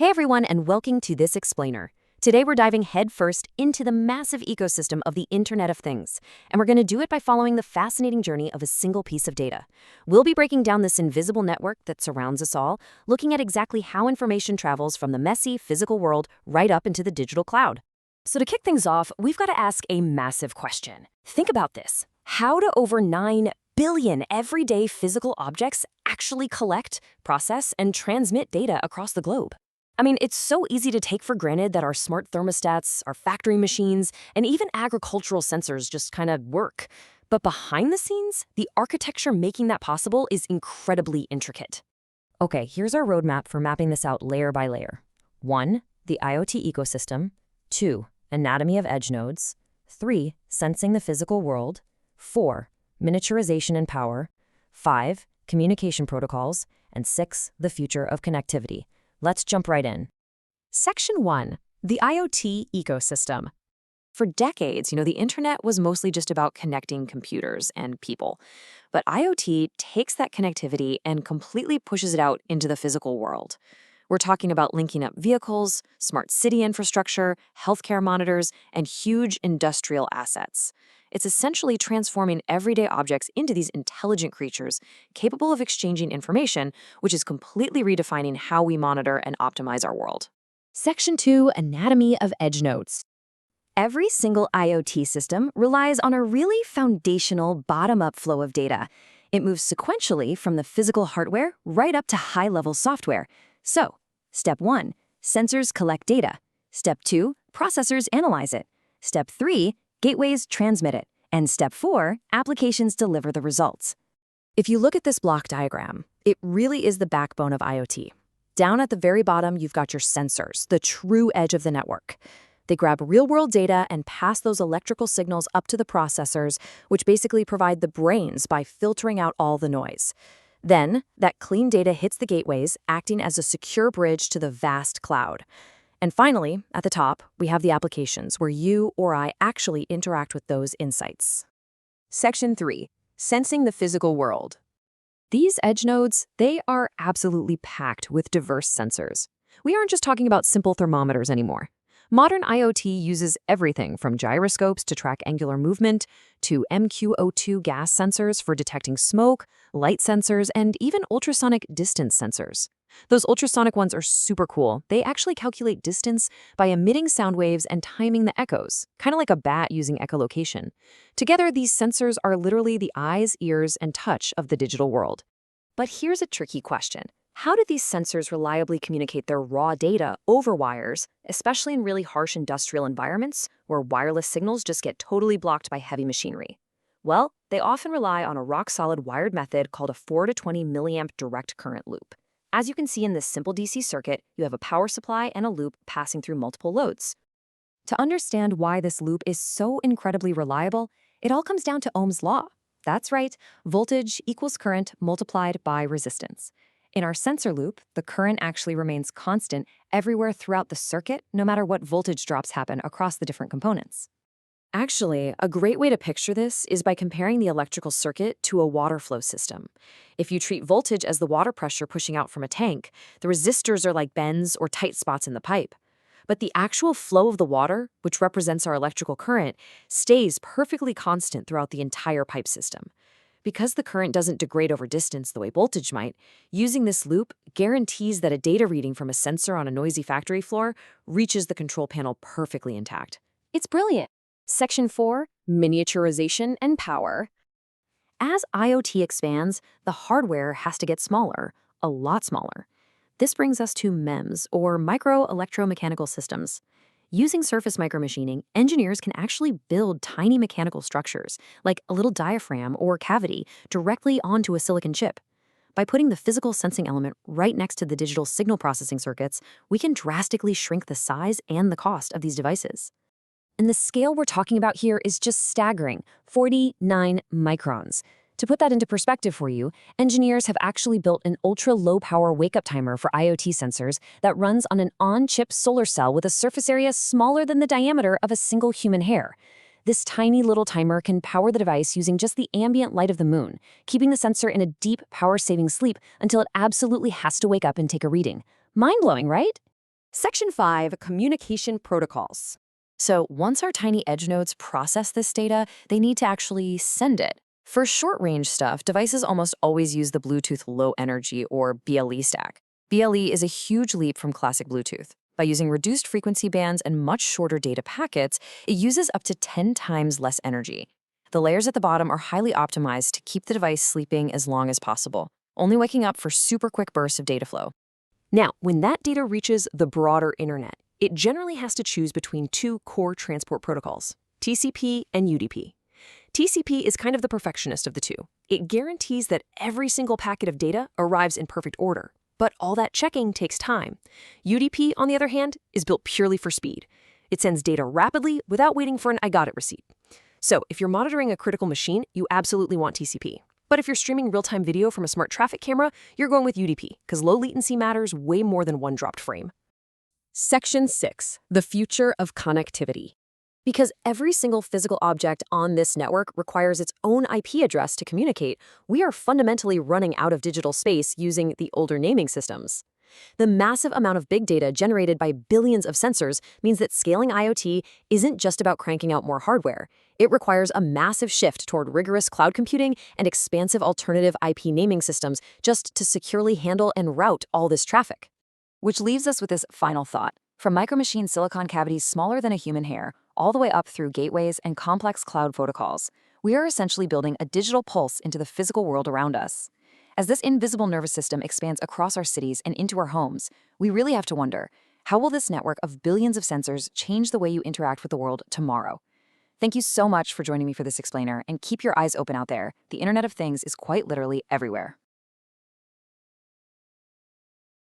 Hey everyone, and welcome to This Explainer. Today we're diving headfirst into the massive ecosystem of the Internet of Things, and we're going to do it by following the fascinating journey of a single piece of data. We'll be breaking down this invisible network that surrounds us all, looking at exactly how information travels from the messy physical world right up into the digital cloud. So to kick things off, we've got to ask a massive question. Think about this. How do over 9 billion everyday physical objects actually collect, process, and transmit data across the globe? I mean, it's so easy to take for granted that our smart thermostats, our factory machines, and even agricultural sensors just kind of work. But behind the scenes, the architecture making that possible is incredibly intricate. Okay, here's our roadmap for mapping this out layer by layer. 1. The IoT ecosystem. 2. Anatomy of edge nodes. 3. Sensing the physical world. 4. Miniaturization and power. 5. Communication protocols. And 6. The future of connectivity. Let's jump right in. Section 1. The IoT ecosystem. For decades, the internet was mostly just about connecting computers and people. But IoT takes that connectivity and completely pushes it out into the physical world. We're talking about linking up vehicles, smart city infrastructure, healthcare monitors, and huge industrial assets. It's essentially transforming everyday objects into these intelligent creatures capable of exchanging information, which is completely redefining how we monitor and optimize our world. Section 2. Anatomy of edge nodes. Every single IoT system relies on a really foundational bottom-up flow of data. It moves sequentially from the physical hardware right up to high-level software. So, Step 1, sensors collect data. Step 2, processors analyze it. Step 3, gateways transmit it. And Step 4, applications deliver the results. If you look at this block diagram, it really is the backbone of IoT. Down at the very bottom, you've got your sensors, the true edge of the network. They grab real-world data and pass those electrical signals up to the processors, which basically provide the brains by filtering out all the noise. Then, that clean data hits the gateways, acting as a secure bridge to the vast cloud. And finally, at the top, we have the applications where you or I actually interact with those insights. Section 3. Sensing the physical world. These edge nodes, they are absolutely packed with diverse sensors. We aren't just talking about simple thermometers anymore. Modern IoT uses everything from gyroscopes to track angular movement, to MQO2 gas sensors for detecting smoke, light sensors, and even ultrasonic distance sensors. Those ultrasonic ones are super cool. They actually calculate distance by emitting sound waves and timing the echoes, kind of like a bat using echolocation. Together, these sensors are literally the eyes, ears, and touch of the digital world. But here's a tricky question. How do these sensors reliably communicate their raw data over wires, especially in really harsh industrial environments where wireless signals just get totally blocked by heavy machinery? Well, they often rely on a rock-solid wired method called a 4 to 20 milliamp direct current loop. As you can see in this simple DC circuit, you have a power supply and a loop passing through multiple loads. To understand why this loop is so incredibly reliable, it all comes down to Ohm's law. That's right, voltage equals current multiplied by resistance. In our sensor loop, the current actually remains constant everywhere throughout the circuit, no matter what voltage drops happen across the different components. Actually, a great way to picture this is by comparing the electrical circuit to a water flow system. If you treat voltage as the water pressure pushing out from a tank, the resistors are like bends or tight spots in the pipe. But the actual flow of the water, which represents our electrical current, stays perfectly constant throughout the entire pipe system. Because the current doesn't degrade over distance the way voltage might, using this loop guarantees that a data reading from a sensor on a noisy factory floor reaches the control panel perfectly intact. It's brilliant. Section 4. Miniaturization and power. As IoT expands, the hardware has to get smaller, a lot smaller. This brings us to MEMS, or micro-electromechanical systems. Using surface micromachining, engineers can actually build tiny mechanical structures, like a little diaphragm or cavity, directly onto a silicon chip. By putting the physical sensing element right next to the digital signal processing circuits, we can drastically shrink the size and the cost of these devices. And the scale we're talking about here is just staggering, 49 microns. To put that into perspective for you, engineers have actually built an ultra-low-power wake-up timer for IoT sensors that runs on an on-chip solar cell with a surface area smaller than the diameter of a single human hair. This tiny little timer can power the device using just the ambient light of the moon, keeping the sensor in a deep, power-saving sleep until it absolutely has to wake up and take a reading. Mind-blowing, right? Section 5, Communication Protocols. So once our tiny edge nodes process this data, they need to actually send it. For short-range stuff, devices almost always use the Bluetooth Low Energy or BLE stack. BLE is a huge leap from classic Bluetooth. By using reduced frequency bands and much shorter data packets, it uses up to 10 times less energy. The layers at the bottom are highly optimized to keep the device sleeping as long as possible, only waking up for super quick bursts of data flow. Now, when that data reaches the broader internet, it generally has to choose between two core transport protocols, TCP and UDP. TCP is kind of the perfectionist of the two. It guarantees that every single packet of data arrives in perfect order, but all that checking takes time. UDP, on the other hand, is built purely for speed. It sends data rapidly without waiting for an I got it receipt. So if you're monitoring a critical machine, you absolutely want TCP. But if you're streaming real-time video from a smart traffic camera, you're going with UDP, because low latency matters way more than one dropped frame. Section 6, the future of connectivity. Because every single physical object on this network requires its own IP address to communicate, we are fundamentally running out of digital space using the older naming systems. The massive amount of big data generated by billions of sensors means that scaling IoT isn't just about cranking out more hardware. It requires a massive shift toward rigorous cloud computing and expansive alternative IP naming systems just to securely handle and route all this traffic. Which leaves us with this final thought. From micromachine silicon cavities smaller than a human hair, all the way up through gateways and complex cloud protocols, we are essentially building a digital pulse into the physical world around us. As this invisible nervous system expands across our cities and into our homes, we really have to wonder, how will this network of billions of sensors change the way you interact with the world tomorrow? Thank you so much for joining me for this explainer, and keep your eyes open out there. The Internet of Things is quite literally everywhere.